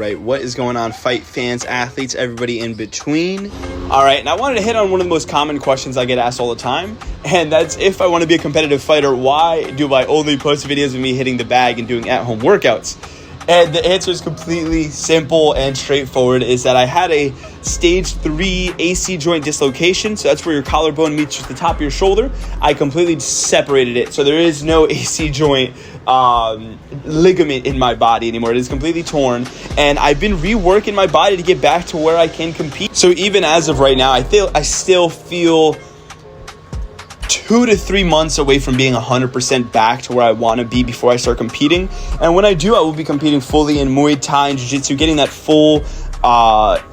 Alright, what is going on, fight fans, athletes, everybody in between? Alright, and I wanted to hit on one of the most common questions I get asked all the time, and that's if I want to be a competitive fighter, why do I only post videos of me hitting the bag and doing at-home workouts? And the answer is completely simple and straightforward, is that I had a stage 3 AC joint dislocation. So that's where your collarbone meets the top of your shoulder. I completely separated it. So there is no AC joint ligament in my body anymore. It is completely torn. And I've been reworking my body to get back to where I can compete. So even as of right now, I still feel 2 to 3 months away from being 100% back to where I want to be before I start competing. And when I do, I will be competing fully in Muay Thai and Jiu-Jitsu, getting that full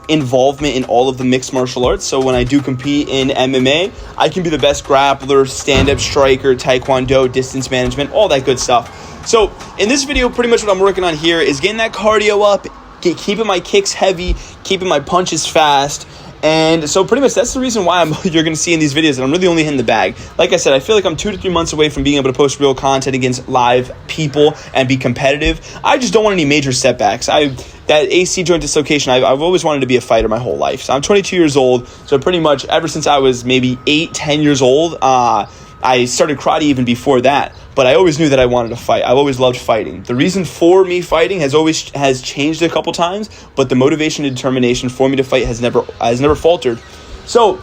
involvement in all of the mixed martial arts. So when I do compete in MMA, I can be the best grappler, stand-up striker, Teakwondo, distance management, all that good stuff. So in this video, pretty much what I'm working on here is getting that cardio up, keeping my kicks heavy, keeping my punches fast. And so pretty much that's the reason why you're going to see in these videos that I'm really only hitting the bag. Like I said, I feel like I'm 2 to 3 months away from being able to post real content against live people and be competitive. I just don't want any major setbacks. That AC joint dislocation, I've always wanted to be a fighter my whole life. So I'm 22 years old. So pretty much ever since I was maybe 8-10 years old, I started karate even before that. But I always knew that I wanted to fight. I've always loved fighting. The reason for me fighting has changed a couple times, but the motivation and determination for me to fight has never faltered. So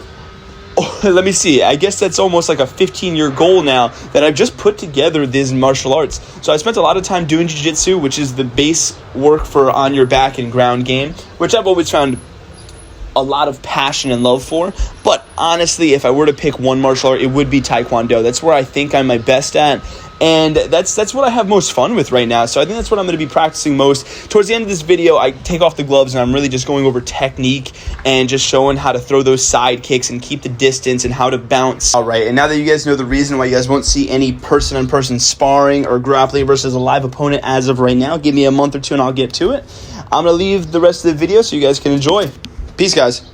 let me see. I guess that's almost like a 15-year goal now that I've just put together these martial arts. So I spent a lot of time doing jiu-jitsu, which is the base work for on your back and ground game, which I've always found a lot of passion and love for. But honestly, if I were to pick one martial art, it would be Taekwondo. That's where I think I'm my best at. And that's what I have most fun with right now. So I think that's what I'm going to be practicing most. Towards the end of this video, I take off the gloves and I'm really just going over technique and just showing how to throw those side kicks and keep the distance and how to bounce. All right, and now that you guys know the reason why you guys won't see any person-on-person sparring or grappling versus a live opponent as of right now, give me a month or two and I'll get to it. I'm going to leave the rest of the video so you guys can enjoy. Peace, guys.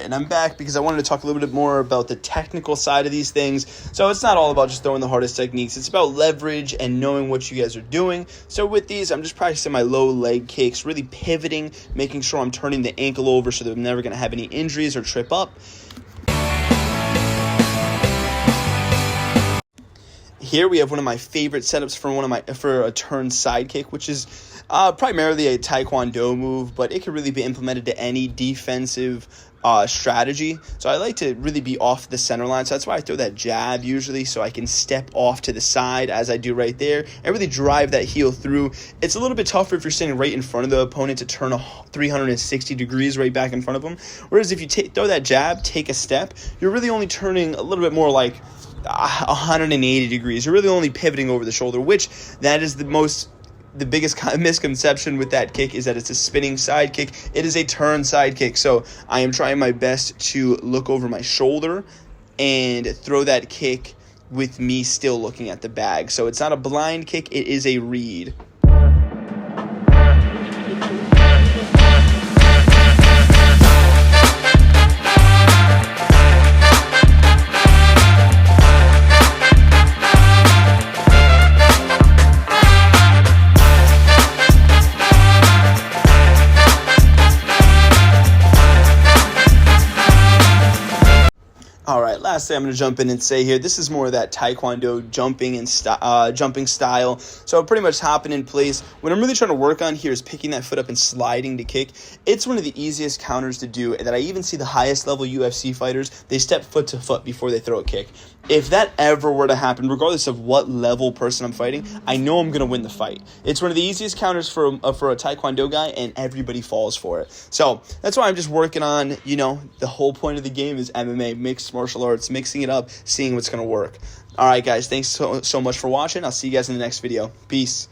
and I'm back because I wanted to talk a little bit more about the technical side of these things. So it's not all about just throwing the hardest techniques. It's about leverage and knowing what you guys are doing. So with these, I'm just practicing my low leg kicks, really pivoting, making sure I'm turning the ankle over so that I'm never going to have any injuries or trip up. Here we have one of my favorite setups for a turn side kick, which is primarily a Taekwondo move, but it can really be implemented to any defensive strategy. So I like to really be off the center line. So that's why I throw that jab usually, so I can step off to the side as I do right there and really drive that heel through. It's a little bit tougher if you're standing right in front of the opponent to turn 360 degrees right back in front of them. Whereas if you throw that jab, take a step, you're really only turning a little bit more like 180 degrees. You're really only pivoting over the shoulder, which that is the biggest misconception with that kick is that it's a spinning side kick. It is a turn side kick. So I am trying my best to look over my shoulder and throw that kick with me still looking at the bag. So it's not a blind kick, it is a read. Alright, lastly, I'm going to jump in and say here, this is more of that Taekwondo jumping style. So pretty much hopping in place. What I'm really trying to work on here is picking that foot up and sliding to kick. It's one of the easiest counters to do that I even see the highest level UFC fighters, they step foot to foot before they throw a kick. If that ever were to happen, regardless of what level person I'm fighting, I know I'm going to win the fight. It's one of the easiest counters for a Taekwondo guy, and everybody falls for it. So that's why I'm just working on, the whole point of the game is MMA, mixed martial arts, mixing it up, seeing what's going to work. All right, guys, thanks so much for watching. I'll see you guys in the next video. Peace.